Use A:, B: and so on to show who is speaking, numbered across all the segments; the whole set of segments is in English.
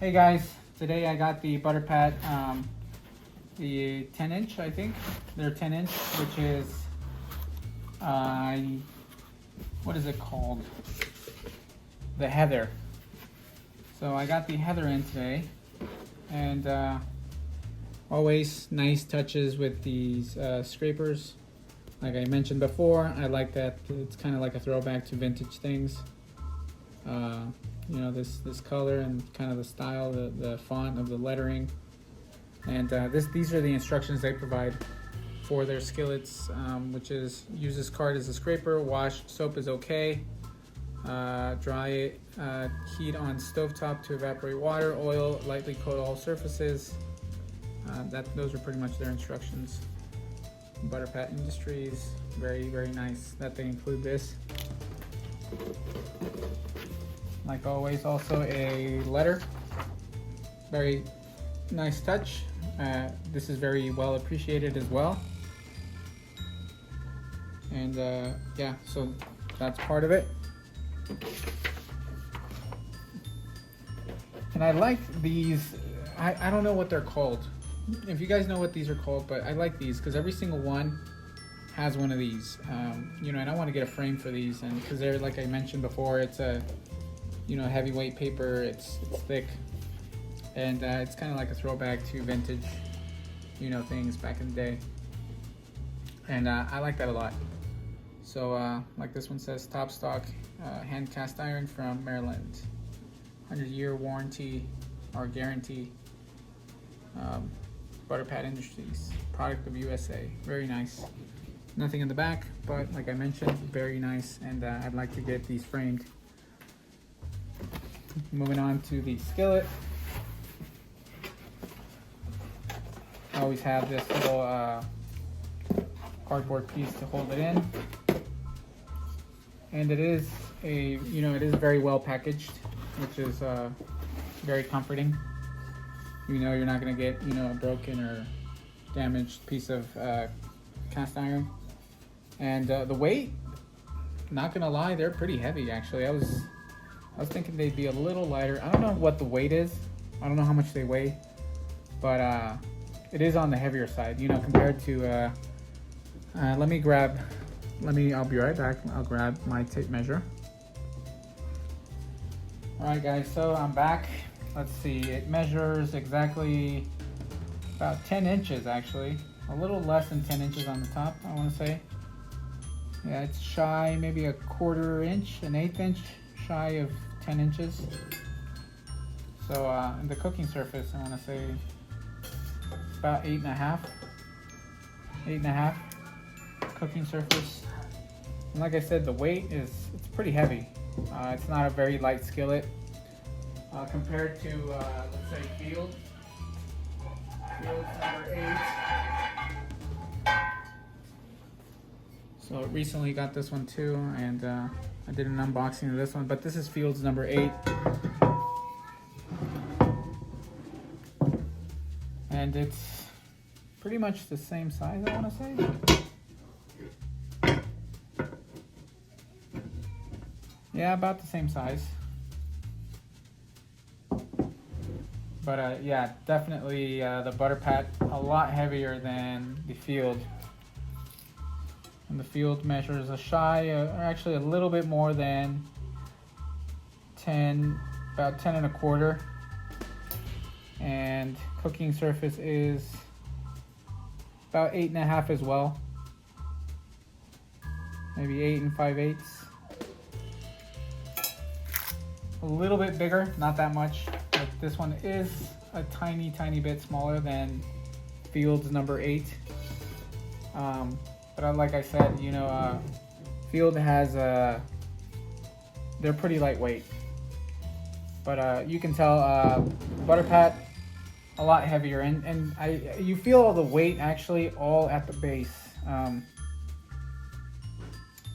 A: Hey guys, today I got the Butter Pat, the 10-inch, I think. They're 10-inch, which is, what is it called? The Heather. So I got the Heather in today, and always nice touches with these scrapers. Like I mentioned before, I like that it's kind of like a throwback to vintage things. You know, this color and kind of the style, the font of the lettering, and these are the instructions they provide for their skillets, which is use this card as a scraper, wash soap is okay, dry it, heat on stovetop to evaporate water, oil, lightly coat all surfaces. Those are pretty much their instructions. Butter Pat Industries, very nice that they include this. Like always, also a letter, very nice touch. This is very well appreciated as well, and yeah, so that's part of it. And I like these. I don't know what they're called. If you guys know what these are called, but I like these because every single one has one of these. You know, and I want to get a frame for these, and because they're, like I mentioned before, it's a heavyweight paper. It's thick, and it's kind of like a throwback to vintage, things back in the day. And I like that a lot. So like this one says, top stock, hand cast iron from Maryland, 100-year warranty or guarantee. Butter Pat Industries, product of USA. Very nice. Nothing in the back, but like I mentioned, very nice, and I'd like to get these framed. Moving on to the skillet. I always have this little cardboard piece to hold it in, and it is it is very well packaged, which is very comforting. You're not going to get a broken or damaged piece of cast iron. And the weight, not gonna lie, they're pretty heavy actually. I was thinking they'd be a little lighter. I don't know what the weight is. I don't know how much they weigh, but it is on the heavier side, compared to I'll be right back. I'll grab my tape measure. All right guys, so I'm back. Let's see, it measures exactly about 10 inches actually. A little less than 10 inches on the top, I want to say. Yeah, it's shy, maybe a quarter inch, an eighth inch shy of 10 inches. So in the cooking surface, I want to say about 8.5 cooking surface. And like I said, the weight it's pretty heavy. It's not a very light skillet. Compared to, let's say, Field's number 8. So recently got this one too, and I did an unboxing of this one, but this is Field's number 8. And it's pretty much the same size, I want to say. Yeah, about the same size. But yeah, definitely the Butter Pat a lot heavier than the Field. And the Field measures a shy, or actually a little bit more than 10, about 10.25. And cooking surface is about 8.5 as well. Maybe 8 5/8. A little bit bigger, not that much. This one is a tiny bit smaller than Field's number 8. But like I said, Field has they're pretty lightweight. But you can tell Butter Pat a lot heavier, and you feel all the weight actually all at the base. I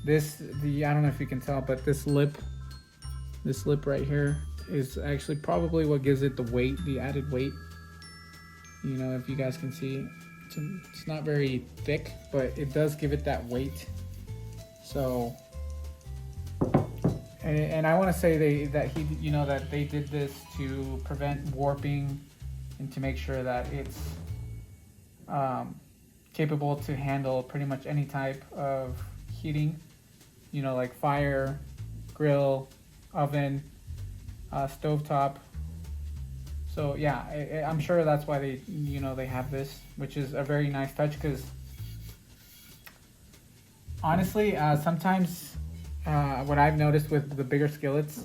A: don't know if you can tell, but this lip right here is actually probably what gives it the weight, the added weight. If you guys can see, it's not very thick, but it does give it that weight. So And I want to say that they did this to prevent warping and to make sure that it's capable to handle pretty much any type of heating, like fire, grill, oven, stovetop. So yeah, I'm sure that's why they have this, which is a very nice touch, because honestly, sometimes what I've noticed with the bigger skillets,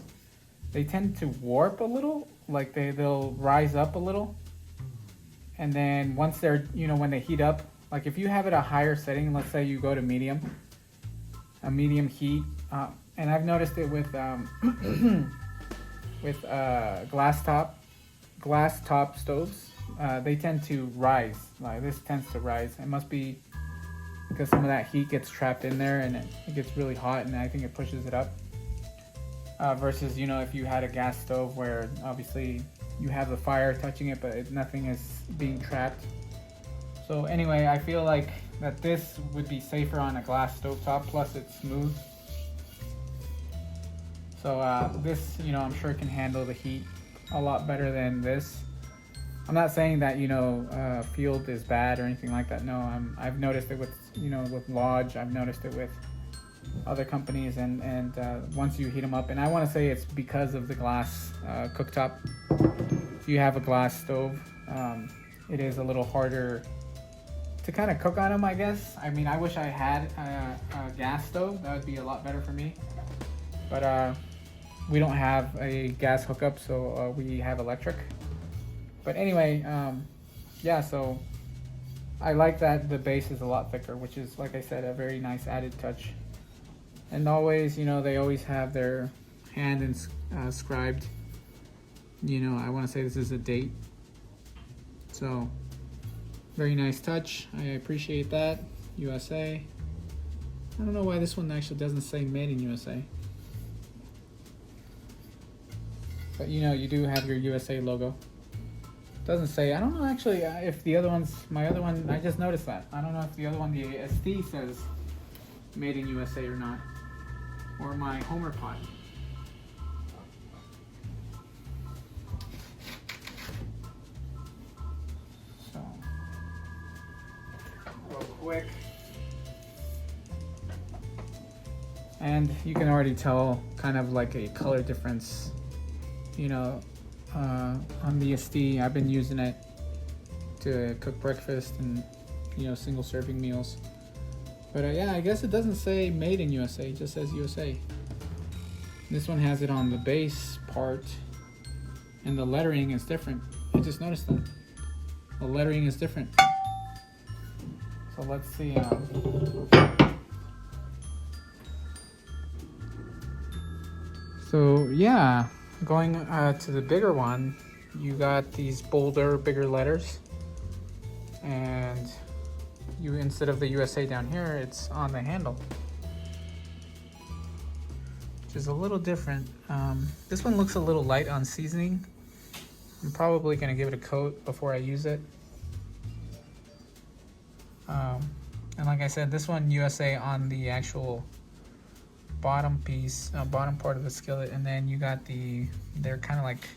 A: they tend to warp a little, like they'll rise up a little. And then once they're, when they heat up, like if you have it a higher setting, let's say you go to a medium heat, and I've noticed it with with glass top stoves, they tend to rise. Like this tends to rise. It must be because some of that heat gets trapped in there, and it gets really hot, and I think it pushes it up. Versus, if you had a gas stove where obviously you have the fire touching it, but nothing is being trapped. So anyway, I feel like that this would be safer on a glass stovetop, plus it's smooth. So this, I'm sure can handle the heat a lot better than this. I'm not saying that, Field is bad or anything like that. No, I've noticed it with, with Lodge. I've noticed it with other companies, and once you heat them up, and I want to say it's because of the glass cooktop. If you have a glass stove, it is a little harder to kind of cook on them, I guess. I mean, I wish I had a gas stove. That would be a lot better for me. But we don't have a gas hookup, so we have electric. But anyway, yeah, so I like that the base is a lot thicker, which is, like I said, a very nice added touch. And always, they always have their hand inscribed. I want to say this is a date. So, very nice touch. I appreciate that. USA. I don't know why this one actually doesn't say made in USA. But you do have your USA logo. Doesn't say, I don't know actually if the other one's, my other one, I just noticed that. I don't know if the other one, the SD, says made in USA or not. Or my Homer pot. So, real quick. And you can already tell kind of like a color difference, on the SD. I've been using it to cook breakfast and, single serving meals. But yeah, I guess it doesn't say made in USA, it just says USA. This one has it on the base part, and the lettering is different. I just noticed that. The lettering is different. So let's see. So yeah, going to the bigger one, you got these bolder, bigger letters. And you, instead of the USA down here, it's on the handle, which is a little different. This one looks a little light on seasoning. I'm probably gonna give it a coat before I use it. And like I said, this one USA on the actual bottom piece, bottom part of the skillet, and then you got they're kind of like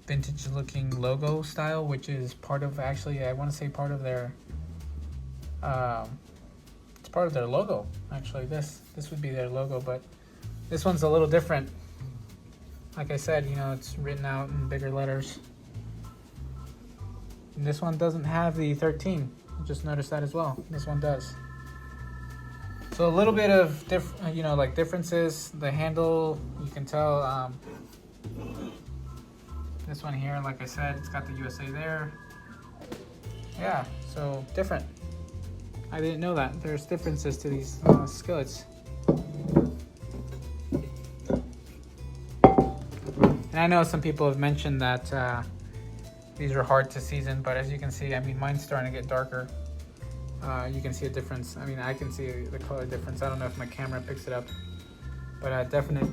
A: vintage looking logo style, which is part of, actually, I want to say part of their it's part of their logo. Actually, this would be their logo, but this one's a little different. Like I said, it's written out in bigger letters. And this one doesn't have the 13. Just noticed that as well. This one does. So a little bit of differences. The handle, you can tell. This one here, like I said, it's got the USA there. Yeah, so different. I didn't know that. There's differences to these skillets. And I know some people have mentioned that these are hard to season, but as you can see, I mean, mine's starting to get darker. You can see a difference. I mean, I can see the color difference. I don't know if my camera picks it up, but a definite,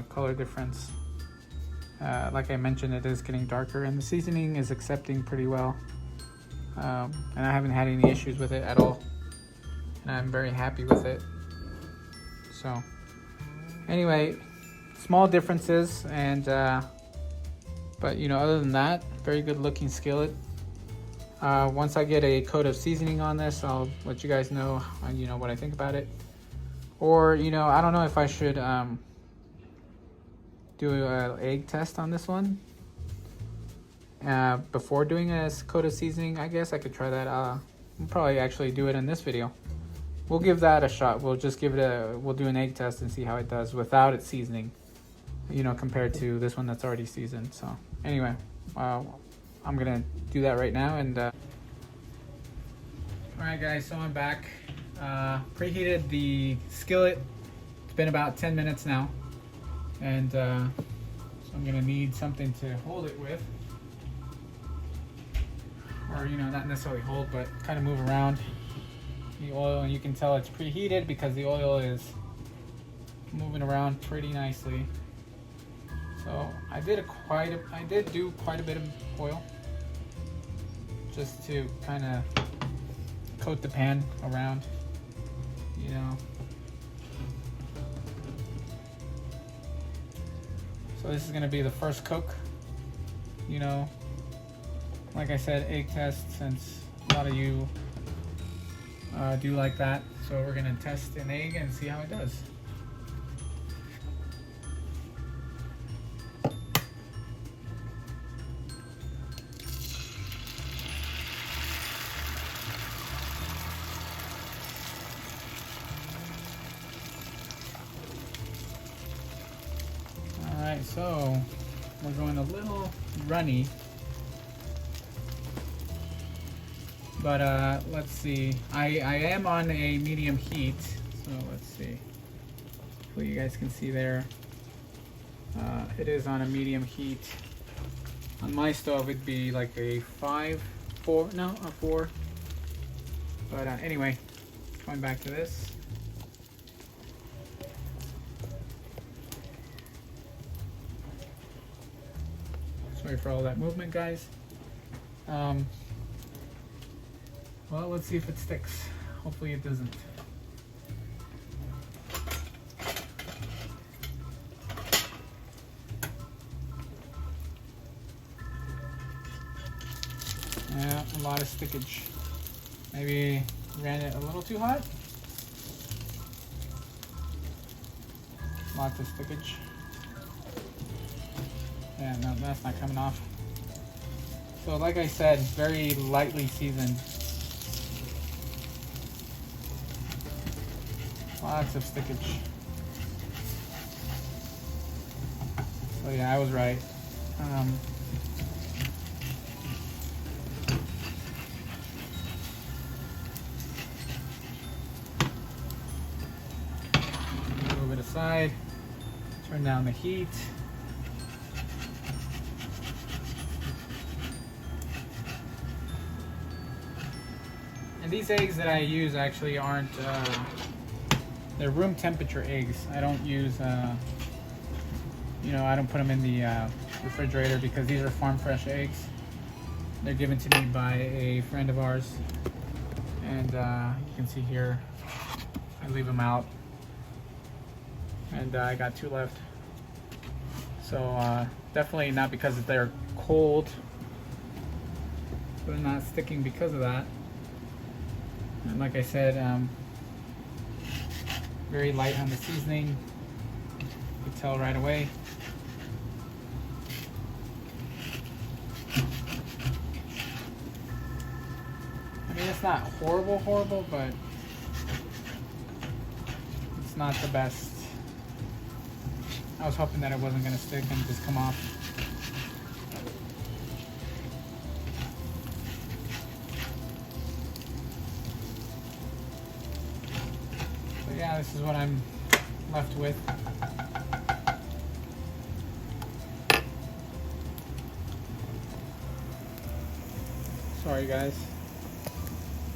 A: color difference. Like I mentioned, it is getting darker, and the seasoning is accepting pretty well. And I haven't had any issues with it at all, and I'm very happy with it. So, Anyway, small differences, and but you know, other than that, very good looking skillet. Once I get a coat of seasoning on this, I'll let you guys know, you know, what I think about it. Or, you know, I don't know if I should do an egg test on this one before doing a coat of seasoning. I guess I could try that. I'll probably actually do it in this video. We'll give that a shot. We'll just give it we'll do an egg test and see how it does without it seasoning, you know, compared to this one that's already seasoned. So anyway, I'm gonna do that right now. And all right guys, so I'm back. Preheated the skillet. It's been about 10 minutes now, and so I'm gonna need something to hold it with, or you know, not necessarily hold, but kind of move around the oil. And you can tell it's preheated because the oil is moving around pretty nicely. So I did do quite a bit of oil just to kind of coat the pan around, you know. So this is gonna be the first cook, you know. Like I said, egg test, since a lot of you do like that. So we're gonna test an egg and see how it does. Alright, so we're going a little runny, but let's see. I am on a medium heat, so let's see. Hopefully you guys can see there. It is on a medium heat. On my stove it'd be like a 4. But anyway, going back to this. Sorry for all that movement, guys. Well, let's see if it sticks. Hopefully it doesn't. Yeah, a lot of stickage. Maybe ran it a little too hot. Lots of stickage. Yeah, no, that's not coming off. So like I said, very lightly seasoned. Lots of stickage. So yeah, I was right. Move it aside. Turn down the heat. And these eggs that I use actually aren't, they're room temperature eggs. I don't use, you know, I don't put them in the refrigerator because these are farm fresh eggs. They're given to me by a friend of ours. And you can see here, I leave them out. And I got 2 left. So definitely not because they're cold, but not sticking because of that. And like I said, very light on the seasoning. You can tell right away. I mean, it's not horrible, but it's not the best. I was hoping that it wasn't going to stick and just come off. So yeah, this is what I'm left with. Sorry guys.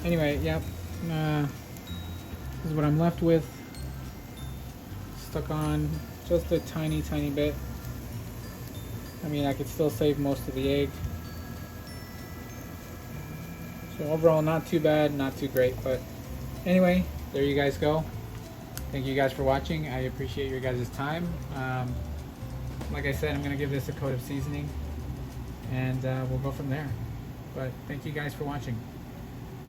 A: Anyway, yep. This is what I'm left with. Stuck on just a tiny bit. I mean, I could still save most of the egg. So overall, not too bad, not too great, but anyway, there you guys go. Thank you guys for watching. I appreciate your guys' time. Like I said, I'm going to give this a coat of seasoning, and we'll go from there. But thank you guys for watching.